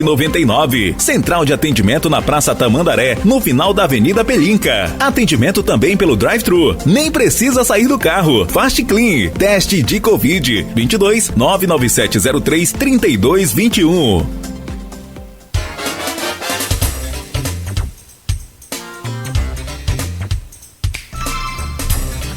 99. Central de atendimento na Praça Tamandaré, no final da Avenida Pelinca. Atendimento também pelo drive-thru. Nem precisa sair do carro. Fast Clean. Teste de Covid. 22 99703 3221.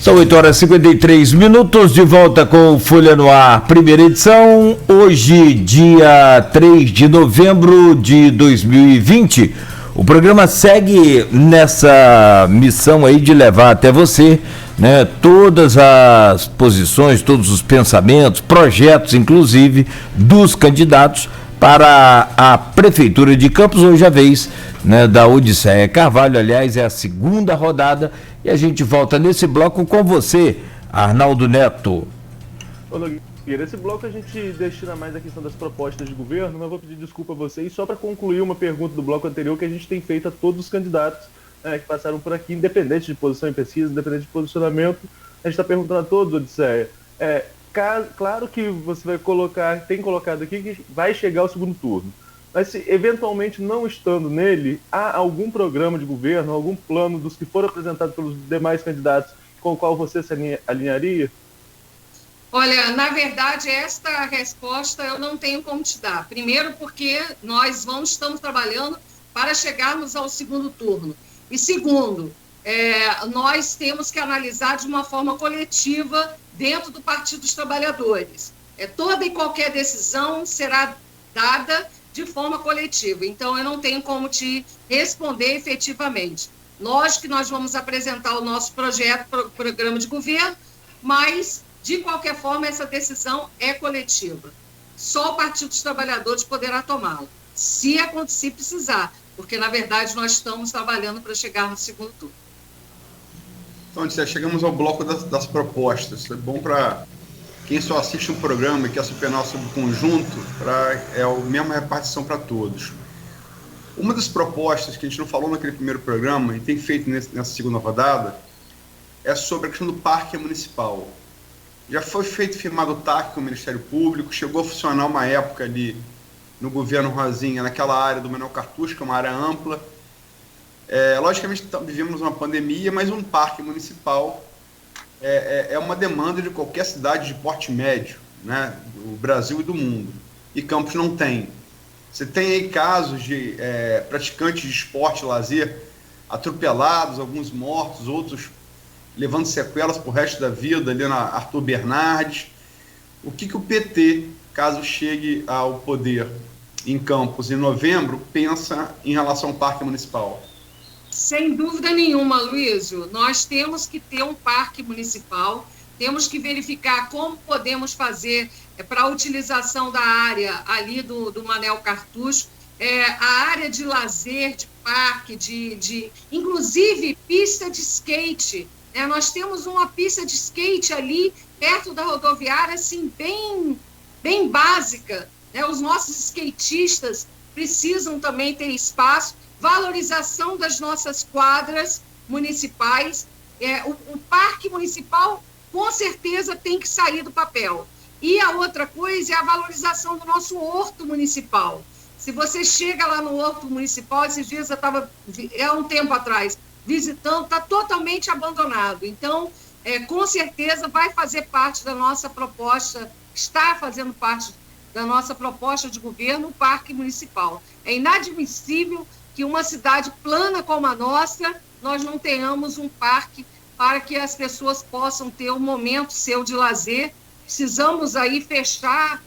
São 8h53, de volta com Folha no Ar, primeira edição, hoje, dia 3 de novembro de 2020. O programa segue nessa missão aí de levar até você, né, todas as posições, todos os pensamentos, projetos, inclusive, dos candidatos para a Prefeitura de Campos. Hoje a vez, né, da Odisseia Carvalho, aliás, é a segunda rodada. E a gente volta nesse bloco com você, Arnaldo Neto. Ô, Nogueira, esse bloco a gente destina mais a questão das propostas de governo, mas eu vou pedir desculpa a vocês, só para concluir uma pergunta do bloco anterior que a gente tem feito a todos os candidatos, né, que passaram por aqui, independente de posição em pesquisa, independente de posicionamento. A gente está perguntando a todos, Odisseia. Claro que você vai colocar, tem colocado aqui que vai chegar o segundo turno. Mas se eventualmente não estando nele, há algum programa de governo, algum plano dos que foram apresentados pelos demais candidatos com o qual você se alinharia? Olha, na verdade, esta resposta eu não tenho como te dar. Primeiro porque nós estamos trabalhando para chegarmos ao segundo turno. E segundo, nós temos que analisar de uma forma coletiva dentro do Partido dos Trabalhadores. Toda e qualquer decisão será dada de forma coletiva. Então, eu não tenho como te responder efetivamente. Lógico que nós vamos apresentar o nosso projeto, programa de governo, mas, de qualquer forma, essa decisão é coletiva. Só o Partido dos Trabalhadores poderá tomá-la, se precisar, porque, na verdade, nós estamos trabalhando para chegar no segundo turno. Então, chegamos ao bloco das propostas. É bom para quem só assiste um programa e quer se opinar sobre o conjunto, é a mesma repartição para todos. Uma das propostas que a gente não falou naquele primeiro programa e tem feito nessa segunda rodada é sobre a questão do parque municipal. Já foi firmado o TAC com o Ministério Público, chegou a funcionar uma época ali no governo Rosinha, naquela área do Manuel Cartucho, que é uma área ampla. Logicamente, vivemos uma pandemia, mas um parque municipal é uma demanda de qualquer cidade de porte médio, né, do Brasil e do mundo. E Campos não tem. Você tem aí casos de praticantes de esporte e lazer atropelados, alguns mortos, outros levando sequelas para o resto da vida, ali na Arthur Bernardes. O que o PT, caso chegue ao poder em Campos em novembro, pensa em relação ao parque municipal? Sem dúvida nenhuma, Luísio, nós temos que ter um parque municipal, temos que verificar como podemos fazer para a utilização da área ali do Manuel Cartucho, a área de lazer, de parque, inclusive pista de skate. Nós temos uma pista de skate ali perto da rodoviária, assim, bem básica. Os nossos skatistas precisam também ter espaço, valorização das nossas quadras municipais. O parque municipal, com certeza, tem que sair do papel. E a outra coisa é a valorização do nosso horto municipal. Se você chega lá no horto municipal, esses dias eu estava, um tempo atrás, visitando, está totalmente abandonado. Então, com certeza, vai fazer parte da nossa proposta, está fazendo parte da nossa proposta de governo, o parque municipal. É inadmissível que uma cidade plana como a nossa, nós não tenhamos um parque para que as pessoas possam ter um momento seu de lazer. Precisamos aí fechar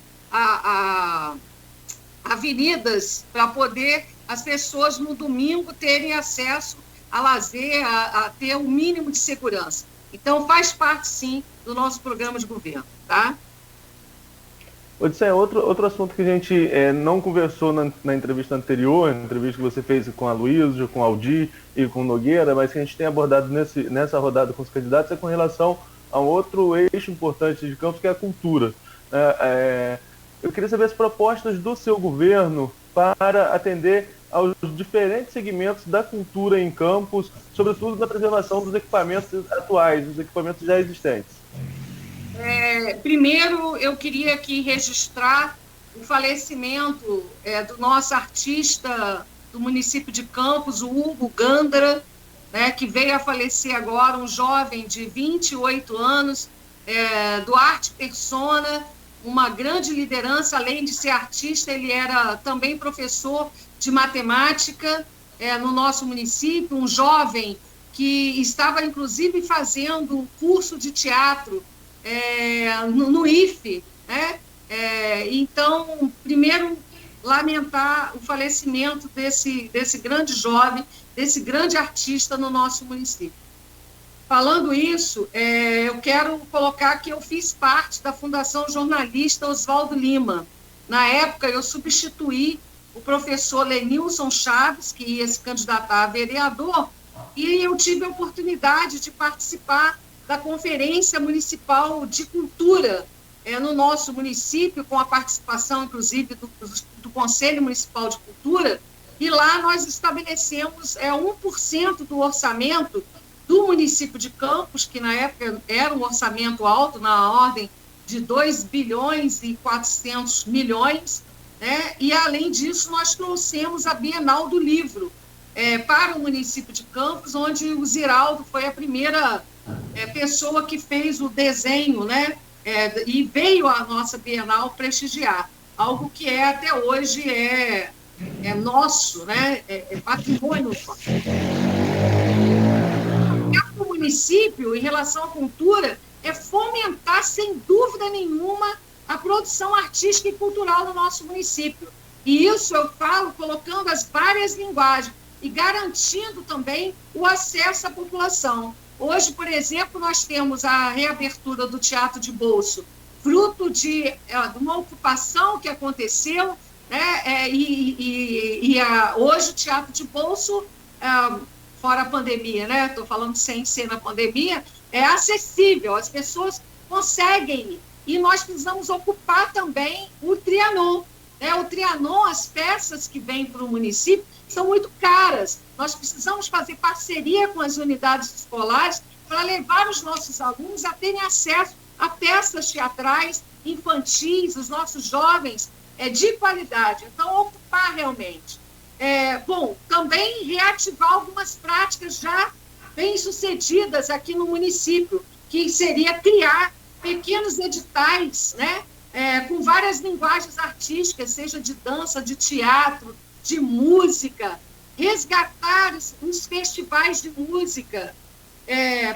avenidas para poder as pessoas no domingo terem acesso a lazer, a ter o mínimo de segurança. Então, faz parte, sim, do nosso programa de governo, tá? Odisseia, outro assunto que a gente não conversou na entrevista anterior, na entrevista que você fez com a Luísa, com a Aldir e com o Nogueira, mas que a gente tem abordado nessa rodada com os candidatos, é com relação a um outro eixo importante de Campos, que é a cultura. Eu queria saber as propostas do seu governo para atender aos diferentes segmentos da cultura em Campos, sobretudo na preservação dos equipamentos atuais, dos equipamentos já existentes. Primeiro, eu queria aqui registrar o falecimento do nosso artista do município de Campos, o Hugo Gandra, né, que veio a falecer agora, um jovem de 28 anos, do Arte Persona, uma grande liderança, além de ser artista, ele era também professor de matemática no nosso município, um jovem que estava, inclusive, fazendo um curso de teatro no IFE, né? Então, primeiro, lamentar o falecimento desse grande jovem, desse grande artista no nosso município. Falando isso, eu quero colocar que eu fiz parte da Fundação Jornalista Oswaldo Lima. Na época, eu substituí o professor Lenilson Chaves, que ia se candidatar a vereador, e eu tive a oportunidade de participar da Conferência Municipal de Cultura no nosso município, com a participação, inclusive, do Conselho Municipal de Cultura, e lá nós estabelecemos 1% do orçamento do município de Campos, que na época era um orçamento alto, na ordem de 2 bilhões e 400 milhões, né? E, além disso, nós trouxemos a Bienal do Livro para o município de Campos, onde o Ziraldo foi a primeira pessoa que fez o desenho, né? E veio a nossa Bienal prestigiar, algo que até hoje nosso, né? Patrimônio nosso. O município, em relação à cultura, fomentar, sem dúvida nenhuma, a produção artística e cultural no nosso município. E isso eu falo colocando as várias linguagens e garantindo também o acesso à população. Hoje, por exemplo, nós temos a reabertura do Teatro de Bolso, fruto de uma ocupação que aconteceu, né? Hoje o Teatro de Bolso, fora a pandemia, né? Estou falando sem ser na pandemia, é acessível, as pessoas conseguem ir. E nós precisamos ocupar também o Trianon. Né? O Trianon, as peças que vêm para o município são muito caras. Nós precisamos fazer parceria com as unidades escolares para levar os nossos alunos a terem acesso a peças teatrais, infantis, os nossos jovens, de qualidade. Então, ocupar realmente. Também reativar algumas práticas já bem-sucedidas aqui no município, que seria criar pequenos editais, né, com várias linguagens artísticas, seja de dança, de teatro, de música, resgatar os festivais de música,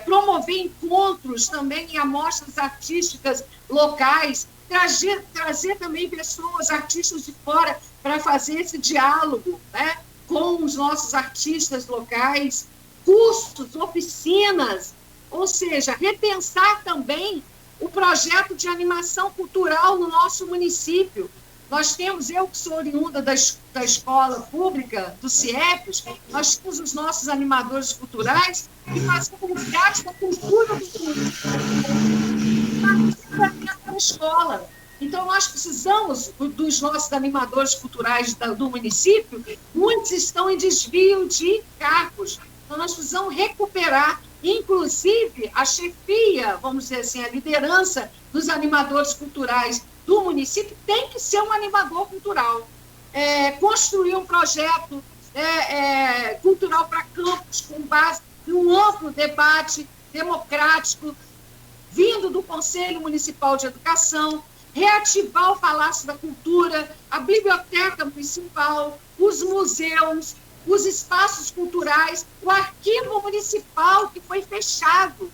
promover encontros também em amostras artísticas locais, trazer também pessoas, artistas de fora, para fazer esse diálogo, né, com os nossos artistas locais, cursos, oficinas, ou seja, repensar também o projeto de animação cultural no nosso município. Nós temos, eu que sou oriunda da escola pública, do CIEPs, nós temos os nossos animadores culturais que fazem comunidade da cultura do município na escola. Então, nós precisamos dos nossos animadores culturais do município, muitos estão em desvio de cargos. Então, nós precisamos recuperar, inclusive, a chefia, vamos dizer assim, a liderança dos animadores culturais do município tem que ser um animador cultural. Construir um projeto cultural para Campos com base em um amplo debate democrático vindo do Conselho Municipal de Educação, reativar o Palácio da Cultura, a Biblioteca Municipal, os museus, os espaços culturais, o arquivo municipal que foi fechado.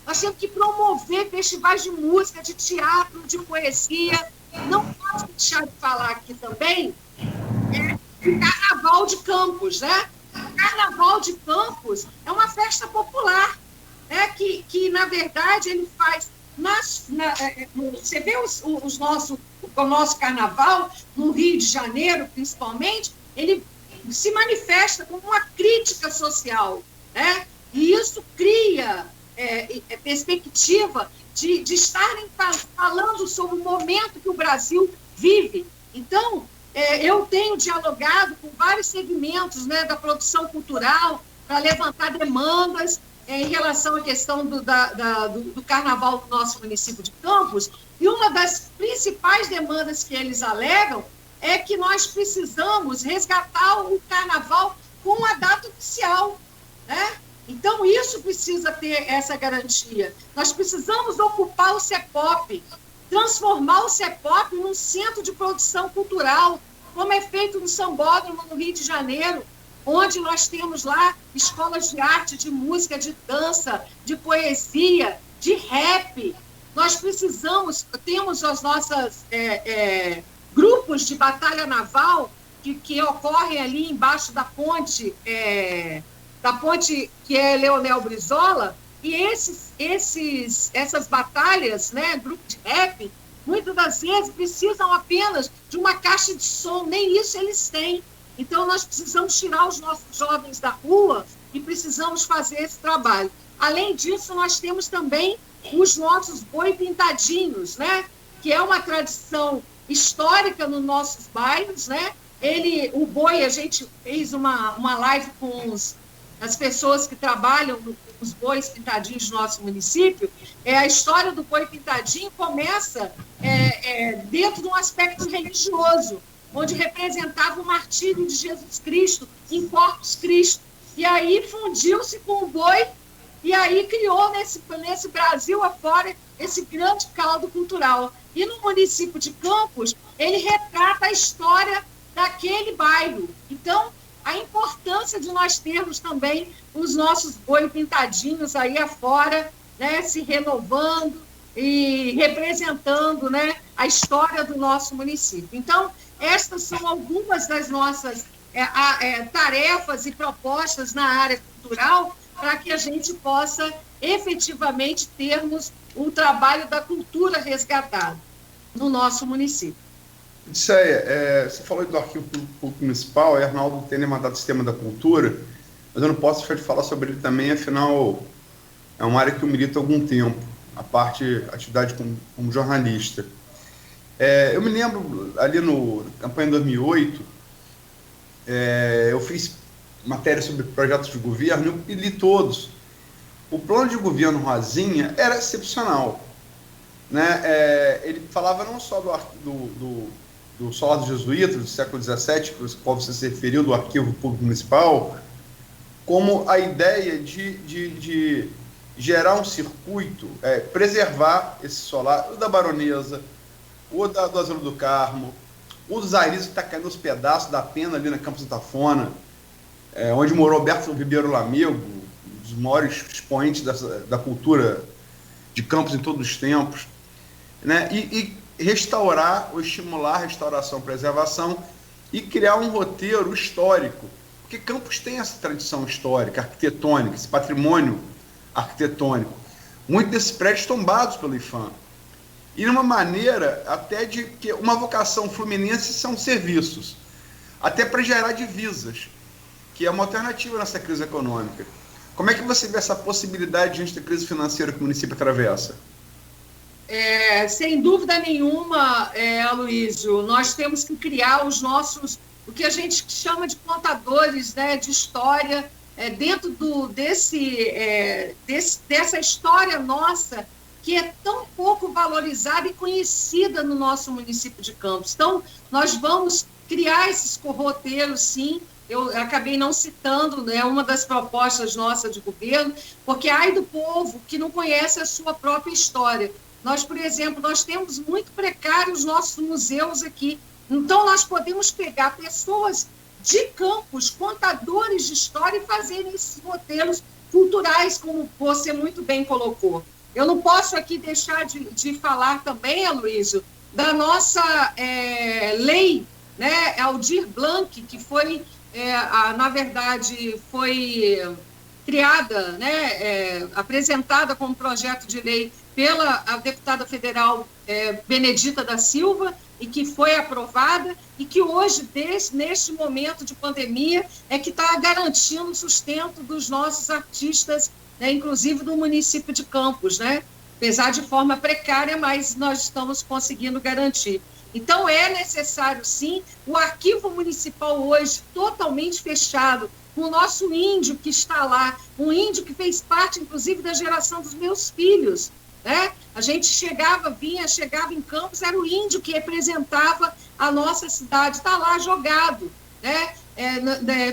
Nós temos que promover festivais de música, de teatro, de poesia. Não posso deixar de falar aqui também o Carnaval de Campos, né? O Carnaval de Campos é uma festa popular, né? que na verdade, ele faz... você vê o nosso carnaval, no Rio de Janeiro, principalmente, ele se manifesta como uma crítica social, né? E isso cria perspectiva de estarem falando sobre o momento que o Brasil vive. Então, eu tenho dialogado com vários segmentos, né, da produção cultural para levantar demandas, em relação à questão do carnaval do nosso município de Campos, e uma das principais demandas que eles alegam é que nós precisamos resgatar o carnaval com a data oficial, né? Então, isso precisa ter essa garantia. Nós precisamos ocupar o CEPOP, transformar o CEPOP num centro de produção cultural, como é feito no Sambódromo, no Rio de Janeiro, onde nós temos lá escolas de arte, de música, de dança, de poesia, de rap. Nós temos as nossas grupos de batalha naval que ocorrem ali embaixo da ponte que é Leonel Brizola, e essas batalhas, né, grupo de rap, muitas das vezes precisam apenas de uma caixa de som, nem isso eles têm. Então, nós precisamos tirar os nossos jovens da rua e precisamos fazer esse trabalho. Além disso, nós temos também os nossos boi pintadinhos, né? Que é uma tradição histórica nos nossos bairros, né? O boi, a gente fez uma live com as pessoas que trabalham os bois pintadinhos do nosso município. A história do boi pintadinho começa dentro de um aspecto religioso, onde representava o martírio de Jesus Cristo em Corpus Christi. E aí fundiu-se com o boi, e aí criou nesse Brasil afora esse grande caldo cultural. E no município de Campos, ele retrata a história daquele bairro. Então, a importância de nós termos também os nossos boi pintadinhos aí afora, né, se renovando e representando, né, a história do nosso município. Então, estas são algumas das nossas tarefas e propostas na área cultural para que a gente possa efetivamente termos um trabalho da cultura resgatado no nosso município. Odisseia, você falou do Arquivo Público Municipal, Arnaldo tem mandado o Sistema da Cultura, mas eu não posso deixar de falar sobre ele também, afinal, é uma área que eu milito há algum tempo, atividade como jornalista. Eu me lembro, ali na campanha de 2008, eu fiz matéria sobre projetos de governo e li todos. O plano de governo Rosinha era excepcional, né? Ele falava não só do Solar dos Jesuítas, do século XVII, que qual você se referiu, do Arquivo Público Municipal, como a ideia de gerar um circuito, preservar esse solar, o da Baronesa, o do Asilo do Carmo, o dos Aires, que está caindo aos pedaços da pena ali na Campos da Tafona, onde morou Alberto Ribeiro Lamego, um dos maiores expoentes da cultura de Campos em todos os tempos, né? E restaurar ou estimular a restauração, preservação e criar um roteiro histórico, porque Campos tem essa tradição histórica, arquitetônica, esse patrimônio arquitetônico. Muitos desses prédios tombados pelo IPHAN. E numa maneira até de que uma vocação fluminense são serviços, até para gerar divisas, que é uma alternativa nessa crise econômica. Como é que você vê essa possibilidade diante da crise financeira que o município atravessa? Sem dúvida nenhuma, Aloysio, nós temos que criar o que a gente chama de contadores, né, de história, dentro dessa história nossa, que é tão pouco valorizada e conhecida no nosso município de Campos. Então, nós vamos criar esses roteiros, sim. Eu acabei não citando, né, uma das propostas nossas de governo, porque ai do povo que não conhece a sua própria história. Nós, por exemplo, nós temos muito precários os nossos museus aqui. Então, nós podemos pegar pessoas de Campos, contadores de história, e fazerem esses roteiros culturais, como você muito bem colocou. Eu não posso aqui deixar de falar também, Aloysio, da nossa lei, né, Aldir Blanc, que foi, na verdade, foi criada, né, apresentada como projeto de lei pela deputada federal Benedita da Silva, e que foi aprovada, e que hoje, neste momento de pandemia, que está garantindo o sustento dos nossos artistas, né, inclusive do município de Campos, né? Apesar de forma precária, mas nós estamos conseguindo garantir. Então, é necessário, sim, o arquivo municipal hoje totalmente fechado, com o nosso índio que está lá, um índio que fez parte, inclusive, da geração dos meus filhos, né? A gente chegava em Campos, era o índio que representava a nossa cidade, está lá jogado, né?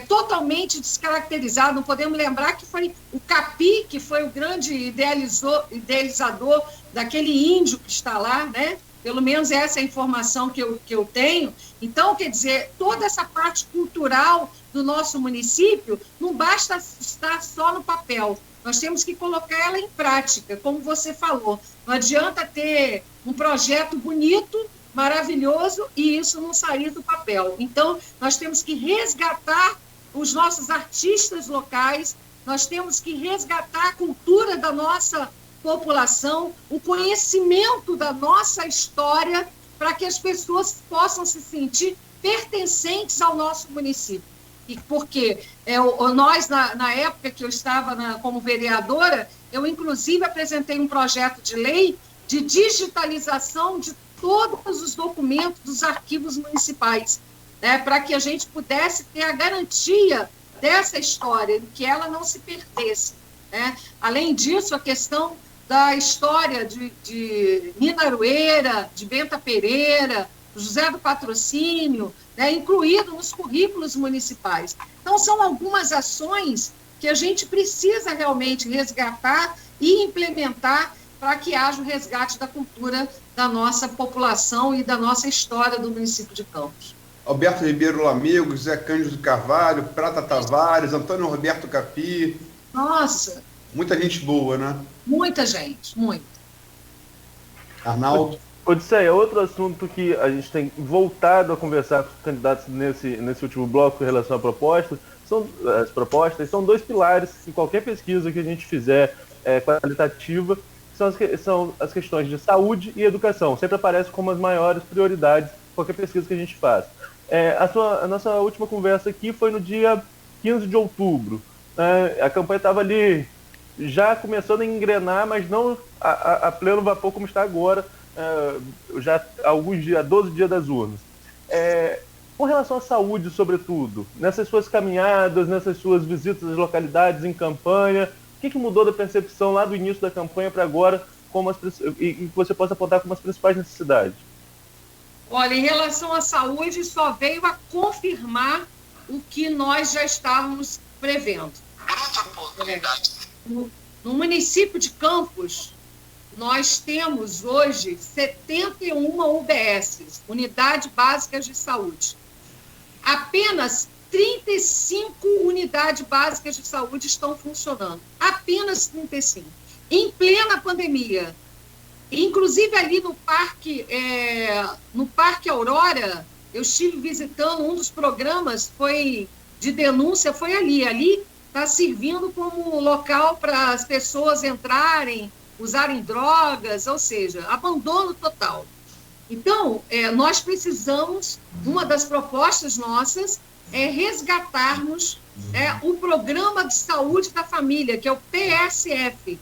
Totalmente descaracterizado. Não podemos lembrar que foi o Capi, que foi o grande idealizador daquele índio que está lá, né? Pelo menos essa é a informação que eu tenho. Então, quer dizer, toda essa parte cultural do nosso município não basta estar só no papel. Nós temos que colocar ela em prática, como você falou. Não adianta ter um projeto bonito, maravilhoso, e isso não sair do papel. Então, nós temos que resgatar os nossos artistas locais, nós temos que resgatar a cultura da nossa população, o conhecimento da nossa história, para que as pessoas possam se sentir pertencentes ao nosso município. E porque nós, na época que eu estava como vereadora, eu, inclusive, apresentei um projeto de lei de digitalização de todos os documentos dos arquivos municipais, né, para que a gente pudesse ter a garantia dessa história, que ela não se perdesse, né? Além disso, a questão da história de Nina Aroeira, de Benta Pereira, José do Patrocínio, né, incluído nos currículos municipais. Então, são algumas ações que a gente precisa realmente resgatar e implementar para que haja o resgate da cultura da nossa população e da nossa história do município de Campos. Alberto Ribeiro Lamego, José Cândido Carvalho, Prata Tavares, Antônio Roberto Capi. Nossa! Muita gente boa, né? Muita gente, muito. Arnaldo? Odisseia, outro assunto que a gente tem voltado a conversar com os candidatos nesse último bloco em relação à proposta, as propostas são dois pilares em qualquer pesquisa que a gente fizer qualitativa, são as questões de saúde e educação. Sempre aparece como as maiores prioridades em qualquer pesquisa que a gente faz. A nossa última conversa aqui foi no dia 15 de outubro. A campanha estava ali já começando a engrenar, mas não a pleno vapor como está agora, já há 12 dias das urnas. Com relação à saúde, sobretudo, nessas suas caminhadas, nessas suas visitas às localidades em campanha, o que mudou da percepção lá do início da campanha para agora, e que você possa apontar como as principais necessidades? Olha, em relação à saúde, só veio a confirmar o que nós já estávamos prevendo. No município de Campos, nós temos hoje 71 UBSs, Unidades Básicas de Saúde. Apenas 35 unidades básicas de saúde estão funcionando. Apenas 35. Em plena pandemia. Inclusive ali no Parque Aurora, eu estive visitando um dos programas de denúncia, foi ali. Ali está servindo como local para as pessoas entrarem, usarem drogas, ou seja, abandono total. Então, nós precisamos, uma das propostas nossas é resgatarmos o Programa de Saúde da Família, que é o PSF.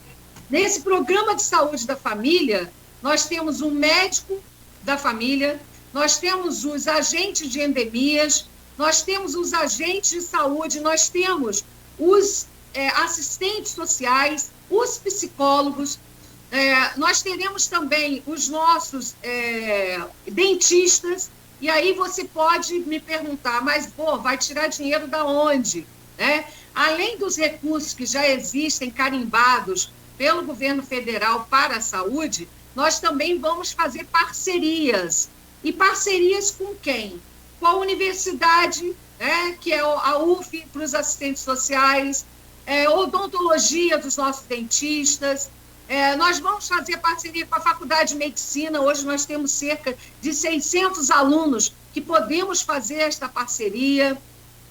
Nesse Programa de Saúde da Família, nós temos um médico da família, nós temos os agentes de endemias, nós temos os agentes de saúde, nós temos os assistentes sociais, os psicólogos, nós teremos também os nossos dentistas, e aí você pode me perguntar, mas, vai tirar dinheiro da onde? Além dos recursos que já existem carimbados pelo governo federal para a saúde, nós também vamos fazer parcerias. E parcerias com quem? Com a universidade, que é a UF para os assistentes sociais, odontologia dos nossos dentistas. Nós vamos fazer parceria com a Faculdade de Medicina. Hoje nós temos cerca de 600 alunos que podemos fazer esta parceria.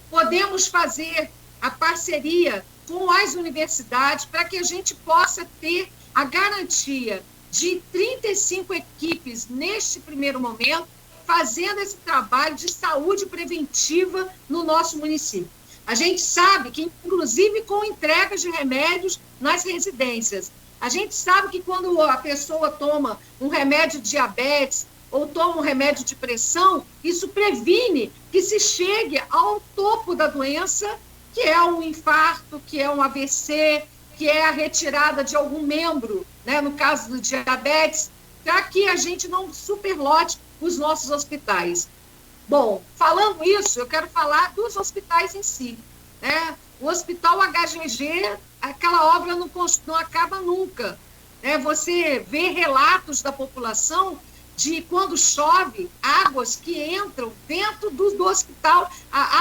Podemos fazer a parceria com as universidades para que a gente possa ter a garantia de 35 equipes neste primeiro momento, fazendo esse trabalho de saúde preventiva no nosso município. A gente sabe que, inclusive, com entregas de remédios nas residências, a gente sabe que quando a pessoa toma um remédio de diabetes, ou toma um remédio de pressão, isso previne que se chegue ao topo da doença, que é um infarto, que é um AVC, que é a retirada de algum membro, né, no caso do diabetes, para que a gente não superlote os nossos hospitais. Bom, falando isso, eu quero falar dos hospitais em si, né? O Hospital HGG, aquela obra não acaba nunca, né? Você vê relatos da população de quando chove, águas que entram dentro do hospital,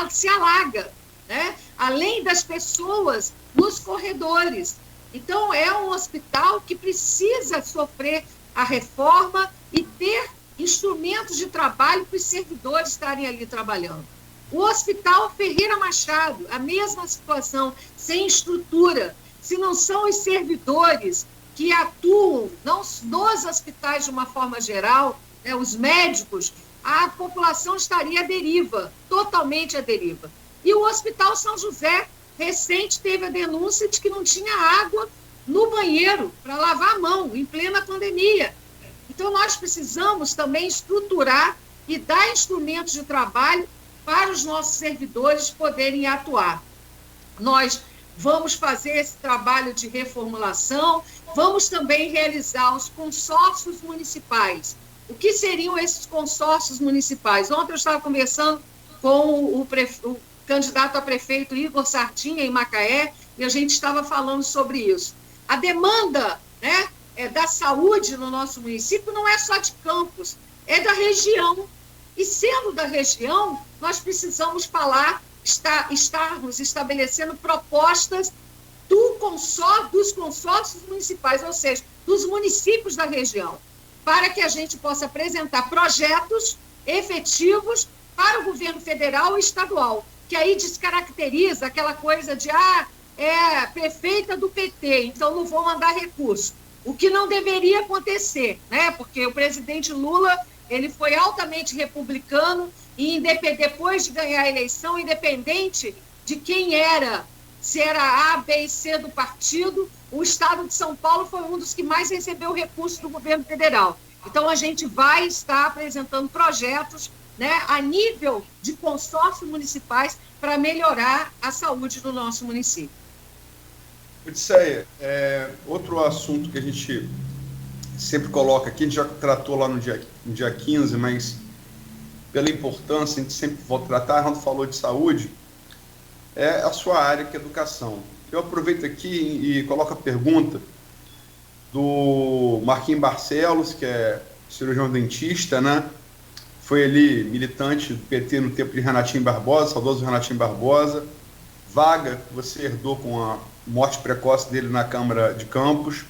se alaga, né? Além das pessoas nos corredores. Então, é um hospital que precisa sofrer a reforma e ter instrumentos de trabalho para os servidores estarem ali trabalhando. O Hospital Ferreira Machado, a mesma situação, sem estrutura. Se não são os servidores que atuam nos hospitais de uma forma geral, né, os médicos, a população estaria à deriva, totalmente à deriva. E o Hospital São José, recente, teve a denúncia de que não tinha água no banheiro para lavar a mão, em plena pandemia. Então, nós precisamos também estruturar e dar instrumentos de trabalho para os nossos servidores poderem atuar. Nós vamos fazer esse trabalho de reformulação, vamos também realizar os consórcios municipais. O que seriam esses consórcios municipais? Ontem eu estava conversando com o candidato a prefeito Igor Sartinha, em Macaé, e a gente estava falando sobre isso. A demanda, né, da saúde no nosso município não é só de Campos, é da região. E sendo da região, nós precisamos estarmos estabelecendo propostas dos consórcios municipais, ou seja, dos municípios da região, para que a gente possa apresentar projetos efetivos para o governo federal e estadual, que aí descaracteriza aquela coisa de, é prefeita do PT, então não vou mandar recurso. O que não deveria acontecer, né? Porque o presidente Lula, ele foi altamente republicano e depois de ganhar a eleição, independente de quem era, se era A, B e C do partido, o estado de São Paulo foi um dos que mais recebeu recursos do governo federal. Então, a gente vai estar apresentando projetos, né, a nível de consórcios municipais para melhorar a saúde do nosso município. Odisseia, outro assunto que a gente sempre coloca aqui, a gente já tratou lá no dia 15, mas pela importância, a gente sempre volta a tratar, a Arnaldo falou de saúde, é a sua área, que é educação. Eu aproveito aqui e coloco a pergunta do Marquinhos Barcelos, que é cirurgião dentista, né? Foi ali militante do PT no tempo de Renatinho Barbosa, saudoso Renatinho Barbosa, vaga que você herdou com a morte precoce dele na Câmara de Campos.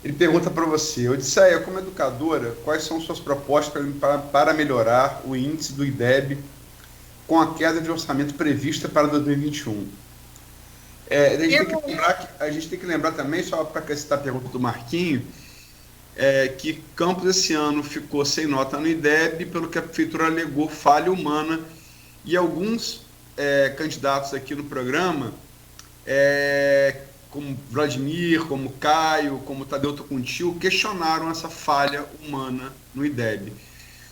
Ele pergunta para você, Odisseia, como educadora, quais são suas propostas para melhorar o índice do IDEB com a queda de orçamento prevista para 2021? A gente tem que lembrar também, só para acrescentar a pergunta do Marquinho, que Campos esse ano ficou sem nota no IDEB, pelo que a prefeitura alegou falha humana, e alguns candidatos aqui no programa, como Vladimir, como Caio, como Tadeu Tucuntil, questionaram essa falha humana no IDEB.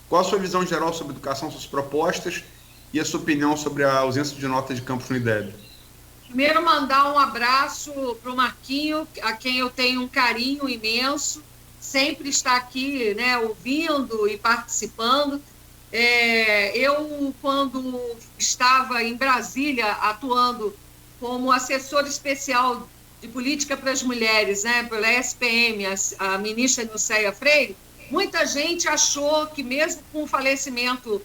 Qual a sua visão geral sobre educação, suas propostas e a sua opinião sobre a ausência de nota de Campos no IDEB? Primeiro, mandar um abraço para o Marquinho, a quem eu tenho um carinho imenso, sempre está aqui, né, ouvindo e participando. Eu, quando estava em Brasília, atuando como assessor especial de política para as mulheres, né, pela SPM, a ministra Nilceia Freire, muita gente achou que, mesmo com o falecimento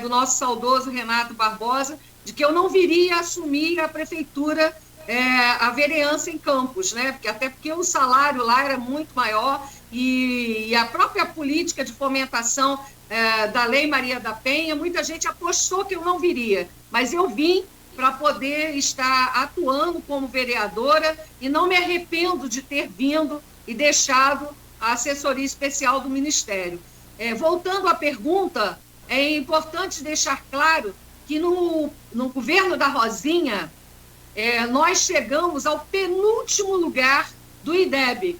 do nosso saudoso Renato Barbosa, de que eu não viria assumir a prefeitura, a vereança em Campos, né, até porque o salário lá era muito maior e a própria política de fomentação da Lei Maria da Penha, muita gente apostou que eu não viria, mas eu vim para poder estar atuando como vereadora e não me arrependo de ter vindo e deixado a assessoria especial do Ministério. Voltando à pergunta, é importante deixar claro que no governo da Rosinha, nós chegamos ao penúltimo lugar do IDEB.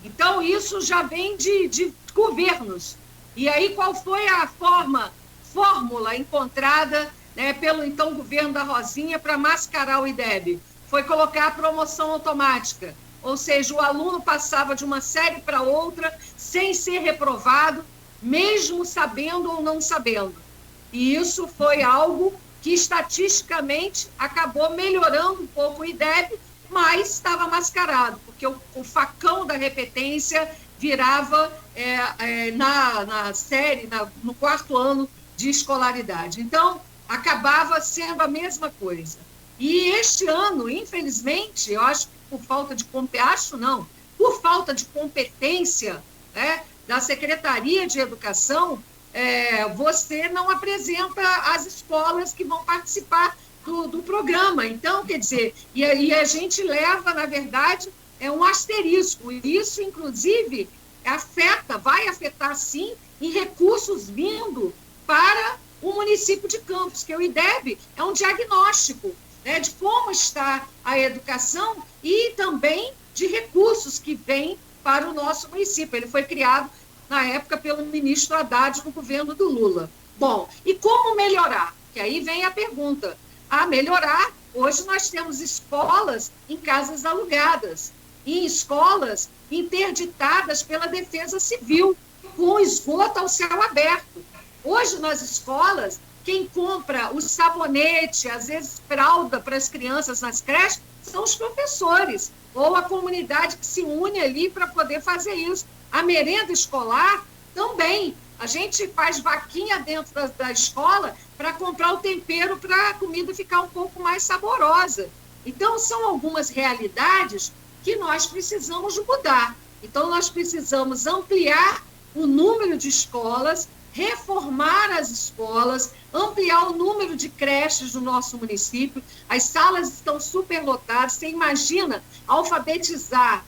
Então, isso já vem de governos. E aí qual foi a fórmula encontrada, né, pelo então governo da Rosinha para mascarar o IDEB? Foi colocar a promoção automática, ou seja, o aluno passava de uma série para outra sem ser reprovado, mesmo sabendo ou não sabendo. E isso foi algo que estatisticamente acabou melhorando um pouco o IDEB, mas estava mascarado, porque o facão da repetência virava na série, no 4º ano de escolaridade. Então, acabava sendo a mesma coisa. E este ano, infelizmente, eu acho que por falta de competência, né, da Secretaria de Educação, você não apresenta as escolas que vão participar do programa. Então, quer dizer, e a gente leva, na verdade, um asterisco. Isso, inclusive, vai afetar, sim, em recursos vindo para o município de Campos, que o IDEB é um diagnóstico, né, de como está a educação e também de recursos que vêm para o nosso município. Ele foi criado, na época, pelo ministro Haddad, no governo do Lula. Bom, e como melhorar? Que aí vem a pergunta. Melhorar, hoje nós temos escolas em casas alugadas, e escolas interditadas pela Defesa Civil, com esgoto ao céu aberto. Hoje, nas escolas, quem compra o sabonete, às vezes fralda para as crianças nas creches, são os professores, ou a comunidade que se une ali para poder fazer isso. A merenda escolar também. A gente faz vaquinha dentro da escola para comprar o tempero para a comida ficar um pouco mais saborosa. Então, são algumas realidades que nós precisamos mudar. Então, nós precisamos ampliar o número de escolas, reformar as escolas, ampliar o número de creches no nosso município. As salas estão superlotadas. Você imagina alfabetizar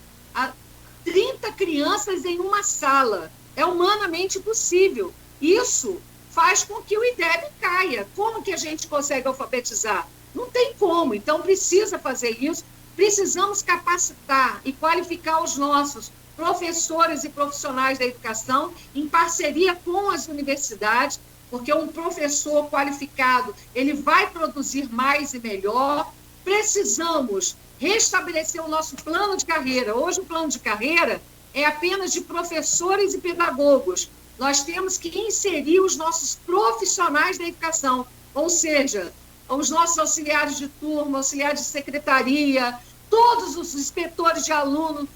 30 crianças em uma sala. É humanamente possível. Isso faz com que o IDEB caia. Como que a gente consegue alfabetizar? Não tem como. Então, precisa fazer isso. Precisamos capacitar e qualificar os nossos professores e profissionais da educação em parceria com as universidades, porque um professor qualificado, ele vai produzir mais e melhor. Precisamos restabelecer o nosso plano de carreira. Hoje, o plano de carreira é apenas de professores e pedagogos. Nós temos que inserir os nossos profissionais da educação, ou seja, os nossos auxiliares de turma, auxiliares de secretaria, todos os inspetores de aluno,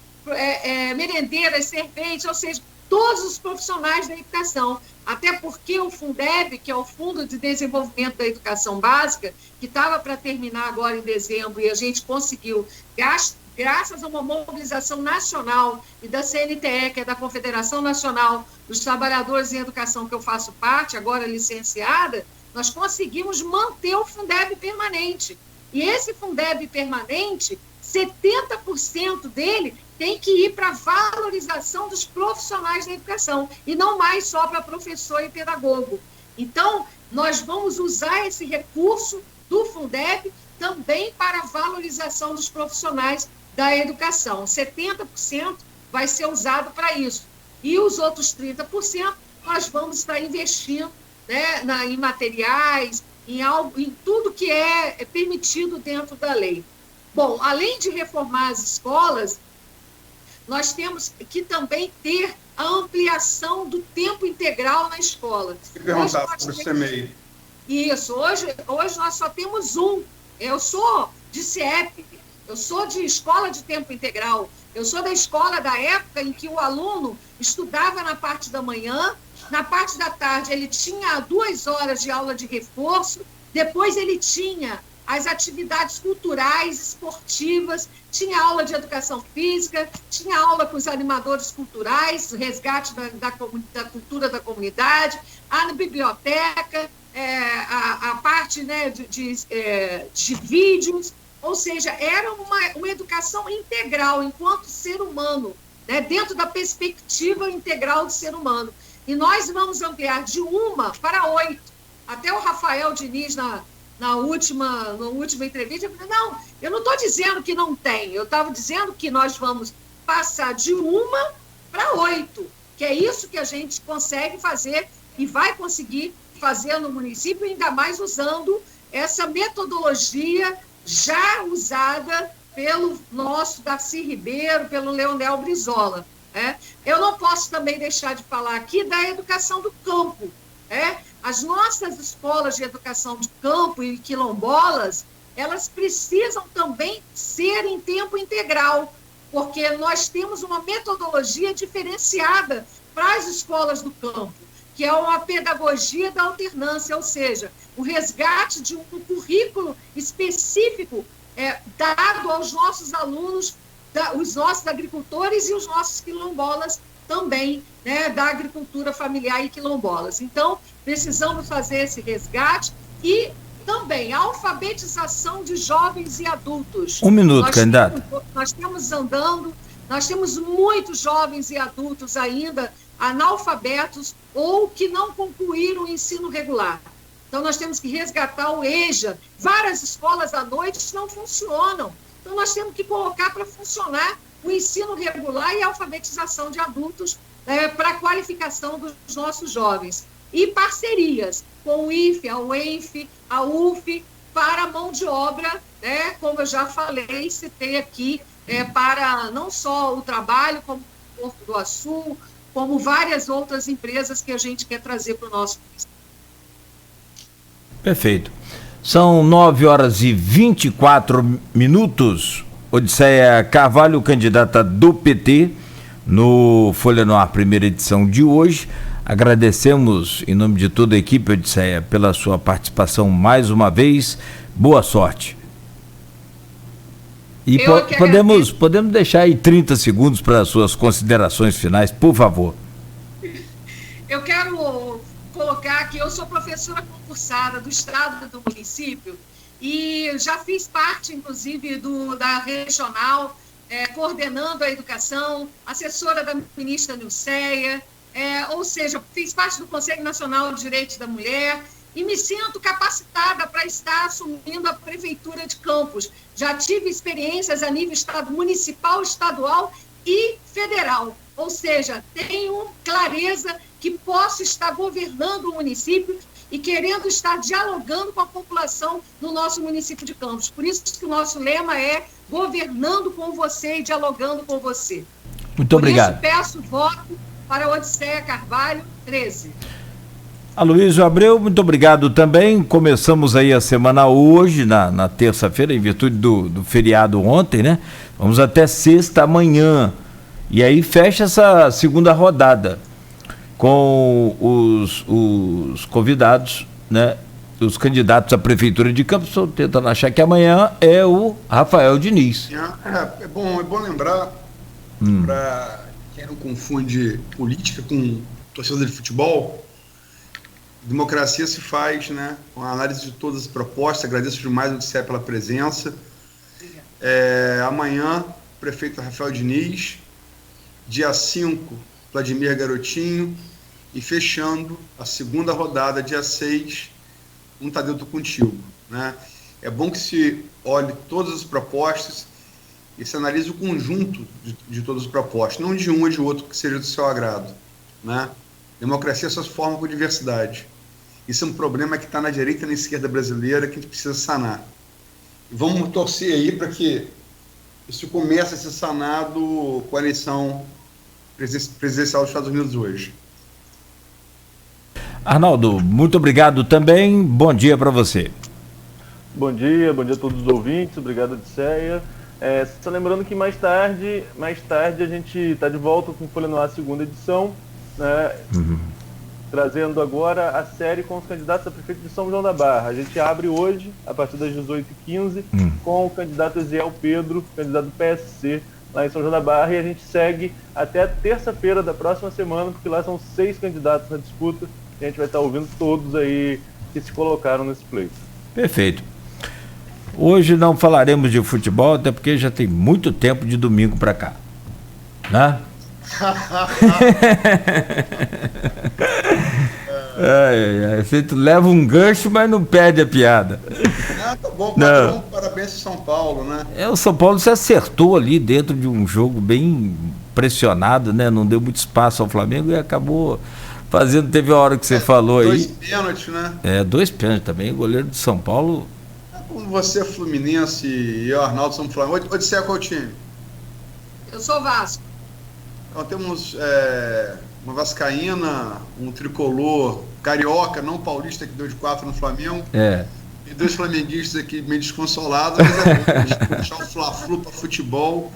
merendeiras, serventes, ou seja, todos os profissionais da educação. Até porque o Fundeb, que é o Fundo de Desenvolvimento da Educação Básica, que estava para terminar agora em dezembro, e a gente conseguiu, graças a uma mobilização nacional e da CNTE, que é da Confederação Nacional dos Trabalhadores em Educação, que eu faço parte, agora licenciada, nós conseguimos manter o Fundeb permanente. E esse Fundeb permanente, 70% dele tem que ir para a valorização dos profissionais da educação, e não mais só para professor e pedagogo. Então, nós vamos usar esse recurso do Fundeb também para a valorização dos profissionais da educação. 70% vai ser usado para isso. E os outros 30% nós vamos estar investindo, né, em materiais, em tudo que é permitido dentro da lei. Bom, além de reformar as escolas, nós temos que também ter a ampliação do tempo integral na escola. Perguntar para o CMEI. Isso, hoje nós só temos um. Eu sou de CIEP, eu sou de escola de tempo integral, eu sou da escola da época em que o aluno estudava na parte da manhã, na parte da tarde ele tinha 2 horas de aula de reforço, depois ele tinha as atividades culturais, esportivas, tinha aula de educação física, tinha aula com os animadores culturais, resgate da cultura da comunidade, a biblioteca, a parte, né, de vídeos, ou seja, era uma educação integral enquanto ser humano, né, dentro da perspectiva integral do ser humano. E nós vamos ampliar de 1 para 8. Até o Rafael Diniz, na última entrevista, eu falei, não, eu não estou dizendo que não tem, eu estava dizendo que nós vamos passar de 1 para 8. que é isso que a gente consegue fazer e vai conseguir fazer no município, ainda mais usando essa metodologia já usada pelo nosso Darcy Ribeiro, pelo Leonel Brizola. Eu não posso também deixar de falar aqui da educação do campo. As nossas escolas de educação de campo e quilombolas, elas precisam também ser em tempo integral, porque nós temos uma metodologia diferenciada para as escolas do campo, que é uma pedagogia da alternância, ou seja, o resgate de um currículo específico dado aos nossos alunos, os nossos agricultores e os nossos quilombolas também, da agricultura familiar e quilombolas. Então, precisamos fazer esse resgate e também a alfabetização de jovens e adultos. Um minuto, candidata. Nós temos muitos jovens e adultos ainda analfabetos ou que não concluíram o ensino regular. Então, nós temos que resgatar o EJA. Várias escolas à noite não funcionam. Então, nós temos que colocar para funcionar o ensino regular e a alfabetização de adultos para a qualificação dos nossos jovens. E parcerias com o IFE, a UENF, a UF, para a mão de obra, como eu já falei, citei aqui, para não só o trabalho, como o Porto do Açu, como várias outras empresas que a gente quer trazer para o nosso país. Perfeito. São 9h24. Odisseia Carvalho, candidata do PT no Folha no Ar, primeira edição de hoje. Agradecemos, em nome de toda a equipe, Odisseia, pela sua participação mais uma vez. Boa sorte. E podemos deixar aí 30 segundos para as suas considerações finais, por favor. Eu quero colocar que eu sou professora concursada do estado e do município e já fiz parte, inclusive, da regional, coordenando a educação, assessora da ministra Nilceia, ou seja, fiz parte do Conselho Nacional de Direitos da Mulher e me sinto capacitada para estar assumindo a Prefeitura de Campos. Já tive experiências a nível municipal, estadual e federal, ou seja, tenho clareza que posso estar governando o município e querendo estar dialogando com a população no nosso município de Campos. Por isso que o nosso lema é governando com você e dialogando com você. Muito obrigado. Por isso peço voto para a Odisseia Carvalho, 13. Aloysio Abreu, muito obrigado também. Começamos aí a semana hoje, na terça-feira, em virtude do feriado ontem, né? Vamos até sexta amanhã. E aí fecha essa segunda rodada com os convidados, né? Os candidatos à Prefeitura de Campos. Estou tentando achar que amanhã é o Rafael Diniz. É bom lembrar, para quem não confunde política com torcedor de futebol, democracia se faz, né, com a análise de todas as propostas. Agradeço demais o Odisseia pela presença. Amanhã, prefeito Rafael Diniz, dia 5, Vladimir Garotinho, e fechando a segunda rodada, dia 6, Tadeu Tô Contigo, né? É bom que se olhe todas as propostas e se analise o conjunto de todas as propostas, não de um ou de outro que seja do seu agrado, né? Democracia só se forma com diversidade. Isso é um problema que está na direita e na esquerda brasileira que a gente precisa sanar. E vamos torcer aí para que isso comece a ser sanado com a eleição presidencial dos Estados Unidos hoje. Arnaldo, muito obrigado também. Bom dia para você. Bom dia a todos os ouvintes. Obrigado, Odisseia. Só lembrando que mais tarde a gente está de volta com Folha no Ar, segunda edição, né? Trazendo agora a série com os candidatos a prefeito de São João da Barra. A gente abre hoje, a partir das 18h15, com o candidato Eziel Pedro, candidato do PSC, lá em São João da Barra, e a gente segue até a terça-feira da próxima semana, porque lá são 6 candidatos na disputa, e a gente vai estar ouvindo todos aí que se colocaram nesse pleito. Perfeito. Hoje não falaremos de futebol, até porque já tem muito tempo de domingo para cá, né? Você leva um gancho, mas não perde a piada. Tá bom, patrão, parabéns ao São Paulo, né? O São Paulo se acertou ali dentro de um jogo bem pressionado, né? Não deu muito espaço ao Flamengo e acabou fazendo. Teve a hora que você falou aí. 2 pênaltis, né? 2 pênaltis também. O goleiro de São Paulo. Como você é Fluminense e o Arnaldo são Flamengo. Odisseia, qual é o time? Eu sou Vasco. Então temos uma vascaína, um tricolor carioca, não paulista, que deu de 4 no Flamengo. E 2 flamenguistas aqui meio desconsolados, mas deixar o Fla-Flu para futebol,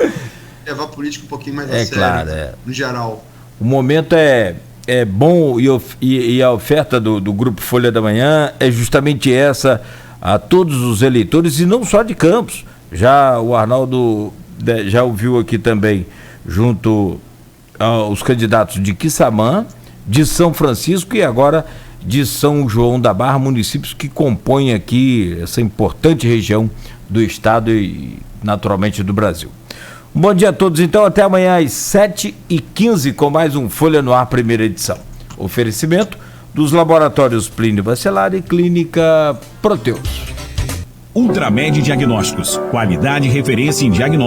levar a política um pouquinho mais a sério, claro, no geral. O momento é bom e a oferta do Grupo Folha da Manhã é justamente essa a todos os eleitores, e não só de Campos. Já o Arnaldo já ouviu aqui também, junto aos candidatos de Quissamã, de São Francisco e agora de São João da Barra, municípios que compõem aqui essa importante região do estado e naturalmente do Brasil. Um bom dia a todos, então, até amanhã às 7h15 com mais um Folha no Ar, primeira edição. Oferecimento dos laboratórios Plínio Bacelar e Clínica Proteus. Ultramed Diagnósticos, qualidade e referência em diagnósticos.